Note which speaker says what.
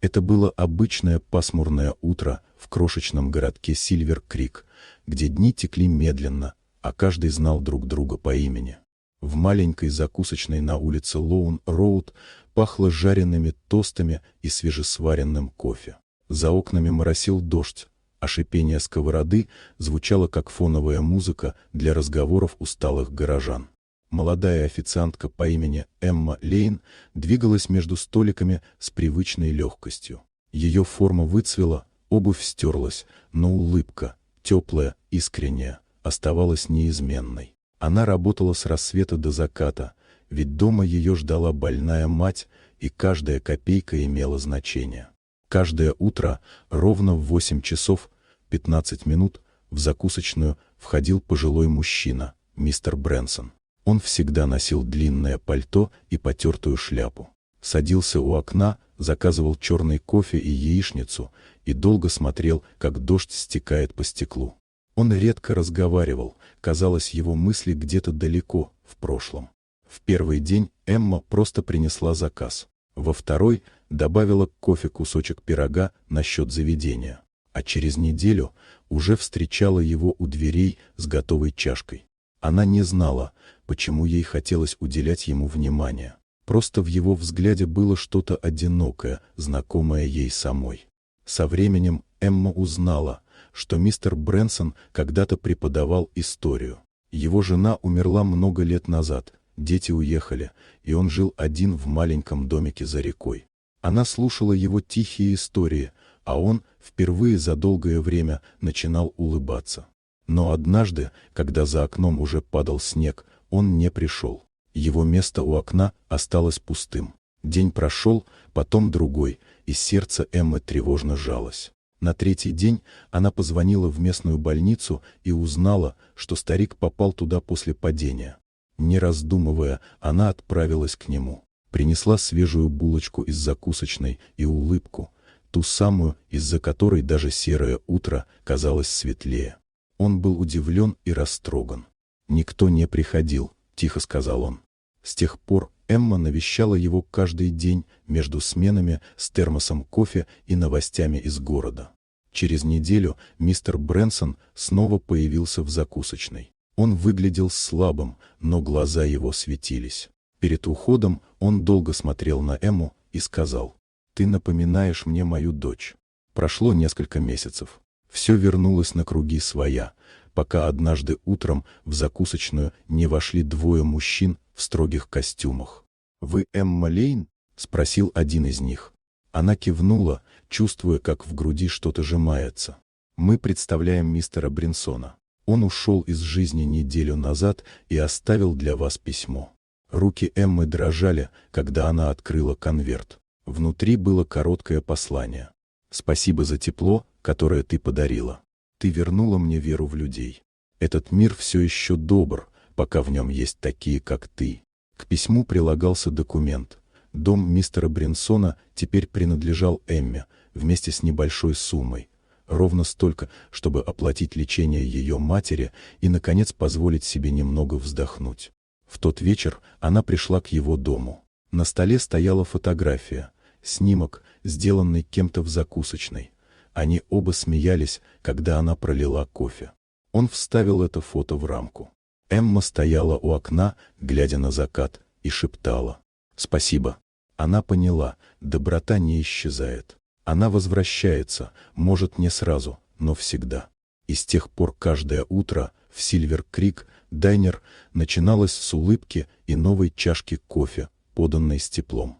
Speaker 1: Это было обычное пасмурное утро в крошечном городке Сильвер-Крик, где дни текли медленно, а каждый знал друг друга по имени. В маленькой закусочной на улице Лоун-Роуд пахло жареными тостами и свежесваренным кофе. За окнами моросил дождь, а шипение сковороды звучало как фоновая музыка для разговоров усталых горожан. Молодая официантка по имени Эмма Лейн двигалась между столиками с привычной легкостью. Ее форма выцвела, обувь стерлась, но улыбка, теплая, искренняя, оставалась неизменной. Она работала с рассвета до заката, ведь дома ее ждала больная мать, и каждая копейка имела значение. Каждое утро, ровно в 8 часов 15 минут, в закусочную входил пожилой мужчина, мистер Брэнсон. Он всегда носил длинное пальто и потертую шляпу. Садился у окна, заказывал черный кофе и яичницу и долго смотрел, как дождь стекает по стеклу. Он редко разговаривал, казалось, его мысли где-то далеко, в прошлом. В первый день Эмма просто принесла заказ. Во второй добавила к кофе кусочек пирога на счет заведения. А через неделю уже встречала его у дверей с готовой чашкой. Она не знала, почему ей хотелось уделять ему внимание. Просто в его взгляде было что-то одинокое, знакомое ей самой. Со временем Эмма узнала, что мистер Брэнсон когда-то преподавал историю. Его жена умерла много лет назад, дети уехали, и он жил один в маленьком домике за рекой. Она слушала его тихие истории, а он впервые за долгое время начинал улыбаться. Но однажды, когда за окном уже падал снег, он не пришел. Его место у окна осталось пустым. День прошел, потом другой, и сердце Эммы тревожно сжалось. На третий день она позвонила в местную больницу и узнала, что старик попал туда после падения. Не раздумывая, она отправилась к нему. Принесла свежую булочку из закусочной и улыбку, ту самую, из-за которой даже серое утро казалось светлее. Он был удивлен и растроган. «Никто не приходил», — тихо сказал он. С тех пор Эмма навещала его каждый день между сменами с термосом кофе и новостями из города. Через неделю мистер Брэнсон снова появился в закусочной. Он выглядел слабым, но глаза его светились. Перед уходом он долго смотрел на Эмму и сказал: «Ты напоминаешь мне мою дочь». Прошло несколько месяцев. Все вернулось на круги своя, пока однажды утром в закусочную не вошли двое мужчин в строгих костюмах. «Вы Эмма Лейн?» — спросил один из них. Она кивнула, чувствуя, как в груди что-то сжимается. «Мы представляем мистера Бринсона. Он ушел из жизни неделю назад и оставил для вас письмо». Руки Эммы дрожали, когда она открыла конверт. Внутри было короткое послание. «Спасибо за тепло, которое ты подарила. Ты вернула мне веру в людей. Этот мир все еще добр, пока в нем есть такие, как ты». К письму прилагался документ. Дом мистера Бринсона теперь принадлежал Эмме, вместе с небольшой суммой. Ровно столько, чтобы оплатить лечение ее матери и, наконец, позволить себе немного вздохнуть. В тот вечер она пришла к его дому. На столе стояла фотография, снимок, сделанный кем-то в закусочной. Они оба смеялись, когда она пролила кофе. Он вставил это фото в рамку. Эмма стояла у окна, глядя на закат, и шептала: «Спасибо». Она поняла, доброта не исчезает. Она возвращается, может, не сразу, но всегда. И с тех пор каждое утро в Сильвер-Крик дайнер начиналось с улыбки и новой чашки кофе, поданной с теплом.